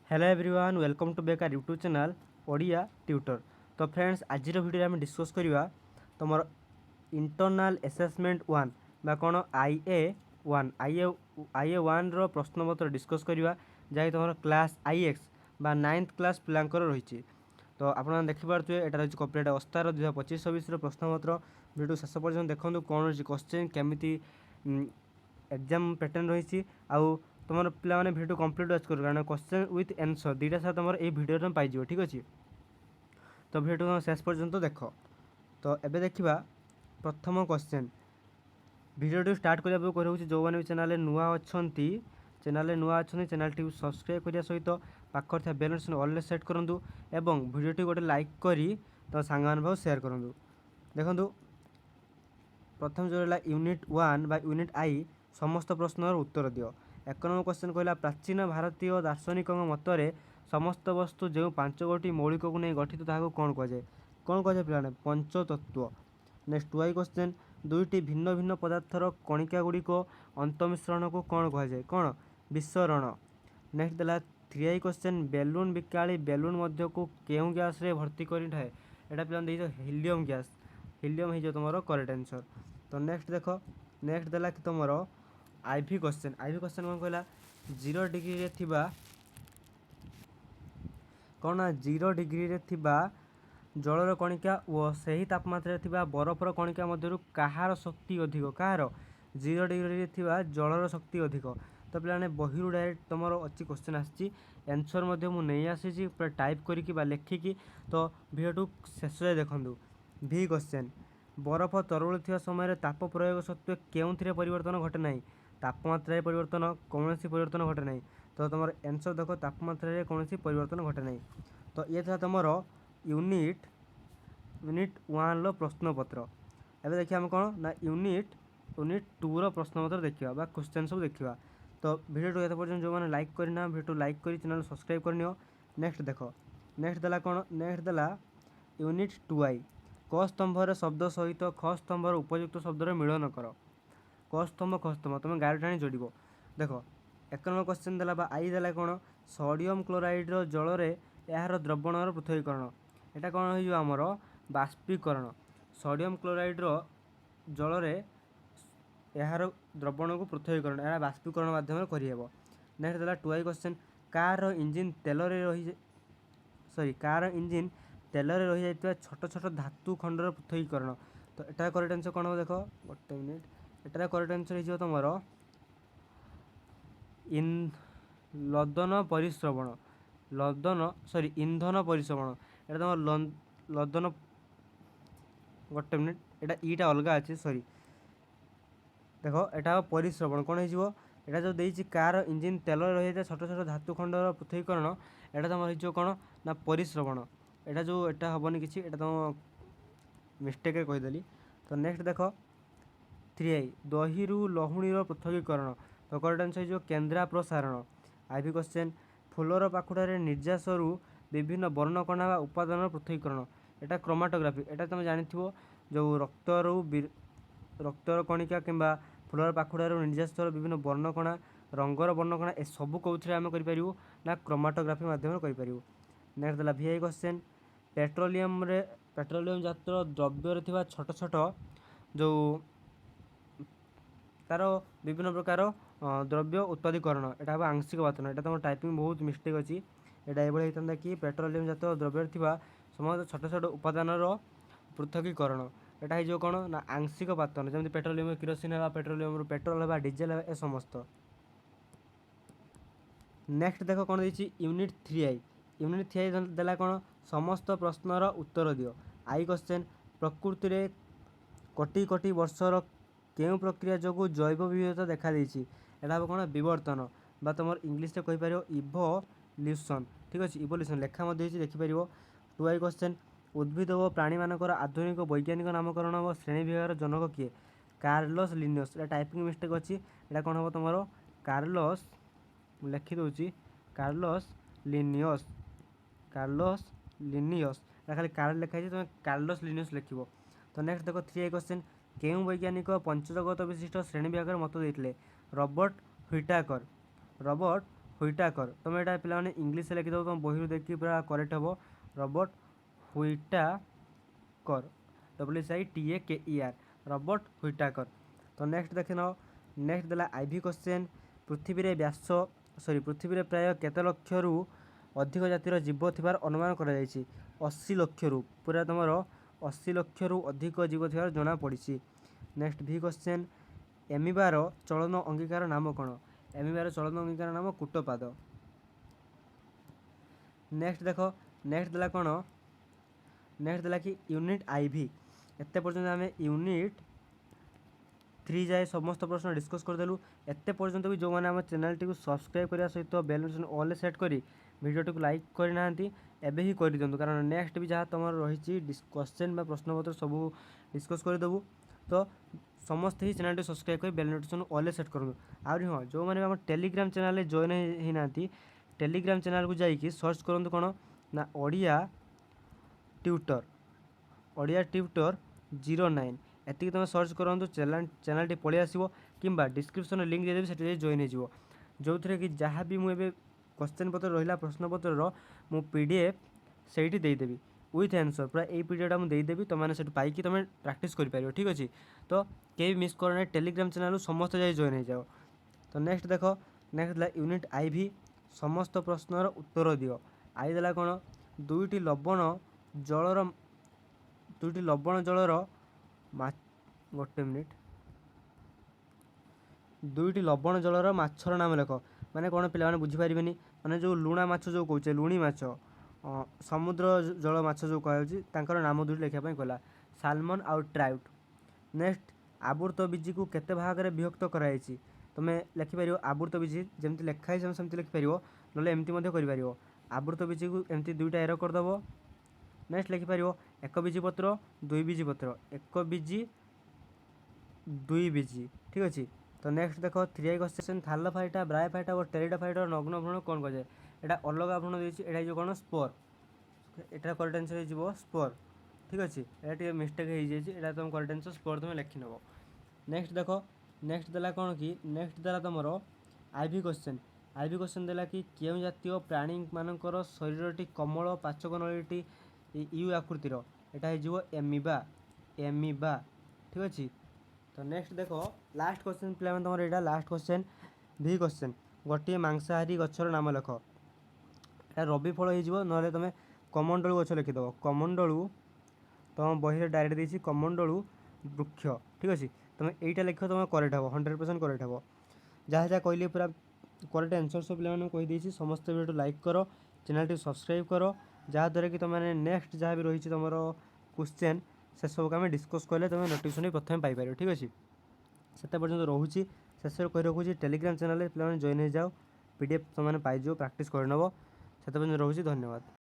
Hello everyone welcome to बेकार YouTube channel Odia tutor. तो friends आज भिडियो आम डिस्कस करवा तुम इंटरनाल असेसमेंट वन बा कौन आईए वन प्रश्नपत्र डिस्कस करवा जहाँकि तुम क्लास आईएक्स बा 9th क्लास पिलांकर रही। तो आप देखिपे यहाँ रही कॉपरेट अस्तार 2025-26 प्रश्नपत्र भिडियो शेष पर्यटन देखूँ कौन रही क्वेश्चन केमी एग्जाम पैटर्न रही आउ तुम पे भिडियो कंप्लीट वाच कर कारण क्वेश्चन विथ आंसर दुईटा साथ तुम ये भिडियो पाइज ठीक अच्छे। तो भिडियो तुम शेष पर्यंत देख। तो एबे देखा प्रथम क्वेश्चन भिडियो स्टार्ट करने कहूँ जो मैंने चैनल नुआ अच्छा चैनल टी सब्सक्राइब करने सहित पाखर था बेल नोटिफिकेशन ऑल सेट करूँ एवं भिडियो गोटे लाइक करी तो सांग सेयार करूँ। देखो प्रथम जो है यूनिट 1 बा यूनिट आई समस्त प्रश्नर उत्तर दियो। 1 नंबर क्वेश्चन कहला प्राचीन भारतीय दार्शनिक मतरे समस्त वस्तु जो 5 गोटी मौलिक को नहीं गठित ताकू कौन कहुए पे पंचतत्व। नेक्स्ट वाई क्वेश्चन दुईटी भिन्न भिन्न पदार्थर कणिका गुड़िक अंतमिश्रण को कौन कहुए कौन विसरण। नेक्स्ट देला 3 क्वेश्चन बेलून बिकाली बेलून मध्य को केउ गैस रे भर्ती कर थाए यहाँ पे हिलियम गैस हिलियम हो तुम करेक्ट आंसर। तो नेक्स्ट देख नेक्स्ट देला कि तुम आईवी क्वेश्चन कौन कहला 0 डिग्री रे थिबा कौन 0 डिग्री रे थिबा जलर कणिका और सही तापमात्रा थिबा बरफर कणिका मध्यरु कहार शक्ति अधिक कहार 0 डिग्री रे थिबा जलर शक्ति अधिक। तो पे बही डायरेक्ट तुम अच्छी क्वेश्चन आसी आंसर नहीं आसी पूरा टाइप करके लेखिकी। तो भिडियो शेष जाए देखूँ भि क्वेश्चन बरफ तरल थी समय ताप प्रयोग सत्वे के परिवर्तन घटे ना तापमात्रा परिवर्तन कौन परिवर्तन घटे ना। तो तुम आंसर देख तापमात्रा कौन परिवर्तन घटे ना। तो ये था तुम यूनिट 1 प्रश्नपत्र। एवं देखिए आम कौन ना यूनिट 2 प्रश्नपत्र देखा क्वेश्चन सब देखा। तो भिडियो ये पर्यटन जो मैंने लाइक करना भिडियो लाइक कर चैनल सब्सक्राइब करनी। नेक्स्ट देख नेक्स्ट देला कौन नेक्स्ट देला यूनिट 2 क स्तंभर शब्द सहित ख स्तंभर उपयुक्त शब्दर मिलन कर क स्तंभ तुम गाड़ी टाणी जोड़ देख। 1 नंबर क्वेश्चन देला बा आई देला कौन सोडियम क्लोराइड जल यार द्रवणर पृथकीकरण यहाँ कौन हो आमर बाष्पीकरण सोडियम क्लोराइड जल यार द्रवण को पृथकीकरण या बाष्पीकरण माध्यम करहब। नेक्स्ट देला 2 क्वेश्चन कार इंजिन तेल रही कार इंजिन तेल रही जाता छोट छोट धातु खंडर पृथकीकरण। तो यहाँ करेक्ट आंसर कौन हो देख गोटे मिनिट यहाँ करेक्ट आंसर हो तुम लदन परिश्रवण इंधन परिश्रवण यहाँ तुम लदन गोटे मिनिट यहाँ ईटा अलग अच्छे सॉरी देख यहाँ परिश्रवण कौन हो जो देती कार इंजिन तेल रही है छोट छोट धातु खंडर पृथकीकरण यहाँ तुम हो कौन ना परिश्रवण यहाँ जो यहाँ हेनी कि तुम मिस्टेक कहीदेली। तो नेक्स्ट देख 3 दही लहुणीर पृथकीकरण। तो करेक्ट आंसर हो केन्द्रा प्रसारण। आईवी क्वेश्चन फुलर पाखुड़े निर्यास विभिन्न वर्णकणा उपादान पृथकीकरण यहाँ क्रोमाटोग्राफी यहाँ तुम जानी जो रक्तर कणिका कि फुलर पाखुड़ार निर्यास विभिन्न वर्णकणा रंगर वर्णकणा ए सबू कौन आम करूँ ना क्रोमाटोग्राफी मध्यम करूँ। नेक्स्ट देला VI क्वेश्चन पेट्रोलियम जात द्रव्य थी छोट छोट जो तार विभिन्न प्रकार द्रव्य उत्पादीकरण यहाँ हम आंशिक बातन यहाँ तुम टाइपिंग बहुत मिस्टेक अच्छी यहाँ ये होता कि पेट्रोलियम जात द्रव्य थी समस्त छोट छोट उपादान पृथकीकरण यहाँ हो कौन ना आंशिक पातन जमी पेट्रोलियम किरोसिन है पेट्रोलियम पेट्रोल है डीजेल है समस्त। नेक्स्ट देख कौन देती यूनिट 3 देला कौन समस्त प्रश्नर उत्तर दियो। आई क्वेश्चन प्रकृति में कोटि कोटि वर्षर केउ प्रक्रिया जो जैव विविधता देखा देती यहाँ कौन विवर्तन बा तुम इंग्लीश में कहीपर इवोल्यूशन ठीक अच्छे इवोल्यूशन लेखा देखिपर। 2 क्वेश्चन उद्भिद और प्राणी मानकर आधुनिक वैज्ञानिक नामकरण और श्रेणी विभाग जनक किए कार्लोस लिनियस। यहाँ टाइपिंग मिस्टेक अच्छी यहाँ कौन हम तुम कार्लोस लिखिदे कार्लोस लिनियस खाली कार लिखाई तुम कार्लोस लिनियस लिख। तो नेक्स्ट देख 3 क्वेश्चन केउ वैज्ञानिक पंचजगत विशिष्ट श्रेणी विभाग मत देते रबर्ट ह्विटाकर ହୁଇଟାକର। ତୁମେ ଏଇଟା ପିଲାମାନେ ଇଂଲିଶରେ ଲେଖିଦେବ, ତୁମ ବହିରୁ ଦେଖିକି ପୁରା କରେକ୍ଟ ହେବ। Robert Whitaker, WHITAKER, Robert Whitaker. ତ ନେକ୍ସଟ ଦେଖି ନେବ। ନେକ୍ସଟ ଦେଲା ଆଇଭି କ୍ୱେଶ୍ଚେନ୍। ପୃଥିବୀରେ ପ୍ରାୟ କେତେ ଲକ୍ଷରୁ ଅଧିକ ଜାତିର ଜୀବ ଥିବାର ଅନୁମାନ କରାଯାଇଛି? 80 ଲକ୍ଷରୁ, ପୁରା ତୁମର 80 ଲକ୍ଷରୁ ଅଧିକ ଜୀବ ଥିବାର ଜଣାପଡ଼ିଛି। ନେକ୍ସଟ ଭି କ୍ୱେଶ୍ଚେନ୍। ଏମିବାର ଚଳନ ଅଙ୍ଗୀକାର ନାମ କ'ଣ? ଏମିବାର ଚଳନ ଅଙ୍ଗୀକାର ନାମ କୁଟପାଦ। ନେକ୍ସଟ ଦେଖ, ନେକ୍ସଟ ଦେଲା କ'ଣ? ନେକ୍ସଟ ଦେଲା କି ୟୁନିଟ୍ ଆଇଭି। ଏତେ ପର୍ଯ୍ୟନ୍ତ ଆମେ ୟୁନିଟ୍ 3 ଯାଏ ସମସ୍ତ ପ୍ରଶ୍ନ ଡିସ୍କସ୍ କରିଦେଲୁ। ଏତେ ପର୍ଯ୍ୟନ୍ତ ବି ଯେଉଁମାନେ ଆମ ଚ୍ୟାନେଲଟିକୁ ସବସ୍କ୍ରାଇବ୍ କରିବା ସହିତ ବେଲ୍ ନୋଟିଫିକେସନ୍ ଅଲ୍ରେ ସେଟ୍ କରି ଭିଡ଼ିଓଟିକୁ ଲାଇକ୍ କରିନାହାନ୍ତି ଏବେ ହିଁ କରିଦିଅନ୍ତୁ, କାରଣ ନେକ୍ସଟ ବି ଯାହା ତୁମର ରହିଛି କ୍ୱେଶ୍ଚେନ୍ ବା ପ୍ରଶ୍ନପତ୍ର ସବୁ ଡିସ୍କସ୍ କରିଦେବୁ। ତ ସମସ୍ତେ ହିଁ ଚ୍ୟାନେଲଟି ସବସ୍କ୍ରାଇବ୍ କରି ବେଲ୍ ନୋଟିଫିକେସନ୍ ଅଲ୍ରେ ସେଟ୍ କରନ୍ତୁ। ଆହୁରି ହଁ, ଯେଉଁମାନେ ବି ଆମ ଟେଲିଗ୍ରାମ ଚ୍ୟାନେଲରେ ଜଏନ୍ ହେଇନାହାନ୍ତି, ଟେଲିଗ୍ରାମ ଚ୍ୟାନେଲକୁ ଯାଇକି ସର୍ଚ୍ଚ କରନ୍ତୁ କ'ଣ ନା ଓଡ଼ିଆ ଟ୍ୟୁଟର୍ 09। ଏତିକି ତୁମେ ସର୍ଚ୍ଚ କରନ୍ତୁ, ଚ୍ୟାନେଲଟି ପଳେଇ ଆସିବ, କିମ୍ବା ଡିସ୍କ୍ରିପ୍ସନରେ ଲିଙ୍କ୍ ଦେଇଦେବି, ସେଠି ଯାଇ ଜଏନ୍ ହେଇଯିବ। ଯେଉଁଥିରେ କି ଯାହା ବି ମୁଁ ଏବେ କ୍ୱେଶ୍ଚେନ୍ ପତ୍ର ରହିଲା ପ୍ରଶ୍ନପତ୍ରର ମୁଁ PDF ସେଇଠି ଦେଇଦେବି ୱିଥ୍ ଆନ୍ସର୍। ପୁରା ଏଇ ପିଡ଼ିଏଫ୍ଟା ମୁଁ ଦେଇଦେବି, ତୁମମାନେ ସେଠୁ ପାଇକି ତୁମେ ପ୍ରାକ୍ଟିସ୍ କରିପାରିବ। ଠିକ୍ ଅଛି, ତ କେହି ମିସ୍ କର ନାହିଁ, ଟେଲିଗ୍ରାମ ଚ୍ୟାନେଲରୁ ସମସ୍ତେ ଯାଇ ଜଏନ୍ ହେଇଯାଅ। ତ ନେକ୍ସଟ ଦେଖ, ନେକ୍ସଟ ଦେଲା ୟୁନିଟ୍ ଆଇଭି। ସମସ୍ତ ପ୍ରଶ୍ନର ଉତ୍ତର ଦିଅ। ଆଇ ଦେଲା କ'ଣ? ଦୁଇଟି ଲବଣ ଜଳର ଦୁଇଟି ଲବଣ ଜଳର ମାଛର ନାମ ଲେଖ। ମାନେ କ'ଣ ପିଲାମାନେ ବୁଝିପାରିବେନି, ମାନେ ଯେଉଁ ଲୁଣା ମାଛ ଯେଉଁ କହୁଛେ, ଲୁଣି ମାଛ, ସମୁଦ୍ର ଜଳ ମାଛ ଯେଉଁ କୁହାଯାଉଛି, ତାଙ୍କର ନାମ ଦୁଇଟି ଲେଖିବା ପାଇଁ କହିଲା, ସାଲମନ୍ ଆଉ ଟ୍ରାଉଟ୍। ନେକ୍ସଟ, ଆବୃତ ବୀଜିକୁ କେତେ ଭାଗରେ ବିଭକ୍ତ କରାଯାଇଛି? ତୁମେ ଲେଖିପାରିବ ଆବୃତ ବୀଜି ଯେମିତି ଲେଖା ହେଇଛି ସେମିତି ଲେଖିପାରିବ, ନହେଲେ ଏମିତି ମଧ୍ୟ କରିପାରିବ। ଆବୃତ ବୀଜିକୁ ଏମିତି ଦୁଇଟା ଏରୋ କରିଦେବ। ନେକ୍ସଟ ଲେଖିପାରିବ ଏକ ବୀଜି ପତ୍ର, ଦୁଇ ବୀଜି ପତ୍ର, ଏକ ବୀଜି, ଦୁଇ ବୀଜି। ଠିକ୍ ଅଛି। ତ ନେକ୍ସଟ ଦେଖ 3i କ୍ୱେଶ୍ଚନ୍। ଥାଲୋଫାଇଟା, ବ୍ରାୟୋଫାଇଟା ଓ ଟେରିଡୋଫାଇଟାର ନଗ୍ନ ଭ୍ରୂଣ କ'ଣ କୁହାଯାଏ? ଏଇଟା ଅଲଗା ଭ୍ରୂଣ ଦେଇଛି, ଏଇଟା ହେଇଯିବ କ'ଣ? ସ୍ପୋର। ଏଇଟା କରେକ୍ଟ ଆନ୍ସର୍ ହେଇଯିବ ସ୍ପୋର। ଠିକ୍ ଅଛି, ଏଇଟା ଟିକେ ମିଷ୍ଟେକ୍ ହେଇଯାଇଛି, ଏଇଟା ତୁମ କରେକ୍ଟ ଆନ୍ସର୍ ସ୍ପୋର ତୁମେ ଲେଖିନେବ। ନେକ୍ସଟ ଦେଖ, ନେକ୍ସଟ ଦେଲା କ'ଣ କି? ନେକ୍ସଟ ଦେଲା ତୁମର ଆଇଭି କ୍ୱେଶ୍ଚନ୍। ଆଇଭି କ୍ୱେଶ୍ଚନ୍ ଦେଲା କି କେଉଁ ଜାତୀୟ ପ୍ରାଣୀମାନଙ୍କର ଶରୀରଟି କମଳ ପାଚକ ନଳୀଟି ୟୁ ଆକୃତିର? ଏଇଟା ହେଇଯିବ ଏମିବା। ଠିକ୍ ଅଛି। ତ ନେକ୍ସଟ ଦେଖ ଲାଷ୍ଟ କ୍ୱେଶ୍ଚନ୍ ପିଲାମାନେ, ତୁମର ଏଇଟା ଲାଷ୍ଟ କ୍ୱେଶ୍ଚନ୍, ଭି କ୍ୱେଶ୍ଚନ୍। ଗୋଟିଏ ମାଂସାହାରୀ ଗଛର ନାମ ଲେଖ। ଏଇଟା ରବି ଫଳ ହେଇଯିବ, ନହେଲେ ତୁମେ କମଣ୍ଡଳୁ ଗଛ ଲେଖିଦେବ। କମଣ୍ଡଳୁ ତୁମ ବହିରେ ଡାଇରେକ୍ଟ ଦେଇଛି କମଣ୍ଡଳୁ ବୃକ୍ଷ। ଠିକ୍ ଅଛି, ତୁମେ ଏଇଟା ଲେଖିବ, ତୁମେ କରେକ୍ଟ ହେବ, 100% କରେକ୍ଟ ହେବ। ଯାହା ଯାହା କହିଲି ପୁରା କରେକ୍ଟ ଆନ୍ସର୍ ସବୁ ପିଲାମାନଙ୍କୁ କହିଦେଇଛି। ସମସ୍ତେ ଭିଡ଼ିଓ ଲାଇକ୍ କର, ଚ୍ୟାନେଲଟିକୁ ସବସ୍କ୍ରାଇବ୍ କର, ଯାହାଦ୍ୱାରା କି ତୁମେ ନେକ୍ସଟ ଯାହା ବି ରହିଛି ତୁମର କ୍ୱେଶ୍ଚେନ୍ ସେସବୁକୁ ଆମେ ଡିସ୍କସ୍ କଲେ ତୁମେ ନୋଟିଫିକେସନ୍ ବି ପ୍ରଥମେ ପାଇପାରିବ। ଠିକ୍ ଅଛି, ସେତେ ପର୍ଯ୍ୟନ୍ତ ରହୁଛି। ଶେଷରେ କହି ରଖୁଛି, ଟେଲିଗ୍ରାମ ଚ୍ୟାନେଲରେ ପିଲାମାନେ ଜଏନ୍ ହେଇଯାଅ, PDF ତୁମେ ପାଇଯିବ, ପ୍ରାକ୍ଟିସ୍ କରିନେବ। ସେତେ ପର୍ଯ୍ୟନ୍ତ ରହୁଛି, ଧନ୍ୟବାଦ।